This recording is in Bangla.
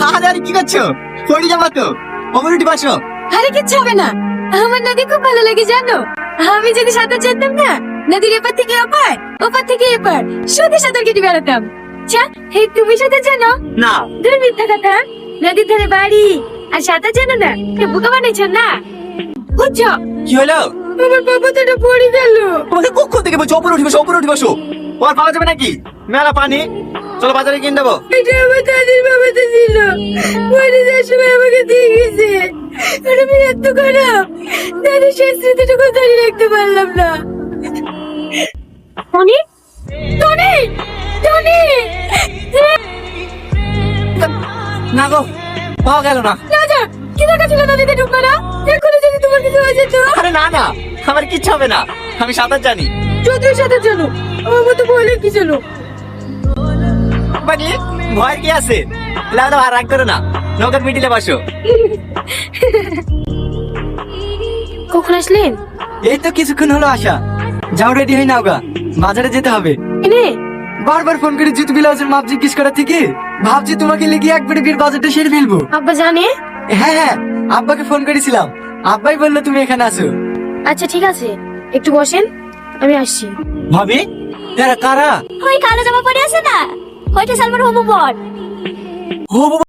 আরে আরে কি করছো? পড়ে যাবা তো। ওপরে উঠে বসো। আরে কিচ্ছু হবে না, আমার নদী খুব ভালো লাগে জানো। আমি যদি সাঁতার জানতাম না, নদীর এপার থেকে ওপার, ওপার থেকে এপার শুধু সাঁতার কেটে বেড়াতাম। আচ্ছা, এই তুমি সাঁতার জানো? না। দূর মিথ্যা কথা, নদীর ধারে বাড়ি আর সাঁতার জানো না, কে বোকা বানাইছো না? বুঝছো? কি হলো? আমার বাবা তো এটা পড়ে গেল। তোমাকে কখন থেকে বলছো ওপরে উঠে বসো, ওপরে উঠে বসো। ওর পাওয়া যাবে নাকি? মেলা পানি। চলো বাজারে কিনে দেবো। এটা আমার দাদির বাবা তো ছিল, পড়ে যাওয়ার সময় আমাকে দিয়ে গেছে। আর আমি এত খারাপ, দাদির শেষ স্মৃতিটুকু ধরে রাখতে পারলাম না। Tony, Tony, Tony! না গো, পাওয়া গেল না। রাজা, কি দেখা ছিল নদীতে ঢুকলো না? এখনো যদি তোমার কিছু হয়ে যেত। আরে না না, আমার কিচ্ছু হবে না, আমি সাঁতার জানি। চৌধুরীর সাথে জানো, আমার মতো বলে কি জানো? পাগলি, ভয়ের কি আছে? লাদা আর রাগ করো না, নৌকার মিডিলে বসো। কখন আসলেন? এই তো কিছুক্ষণ হলো আসা। যাও রেডি হই নাও গা, বাজারে যেতে হবে। এনে বারবার ফোন করে জুতো ব্লাউজের মাপ জিজ্ঞেস করা থেকে ভাবছি তোমাকে লেগে একবারে বিয়ের বাজারটা সেরে ফেলবো। আব্বা জানে? হ্যাঁ হ্যাঁ, আব্বাকে ফোন করেছিলাম, আব্বাই বললো তুমি এখানে আসো। আচ্ছা ঠিক আছে, একটু বসেন, আমি আসছি। ভাবি, এরা কারা? ওই কালো জামা পরে আছে না, ওইটা সালমান হবু বর। হবু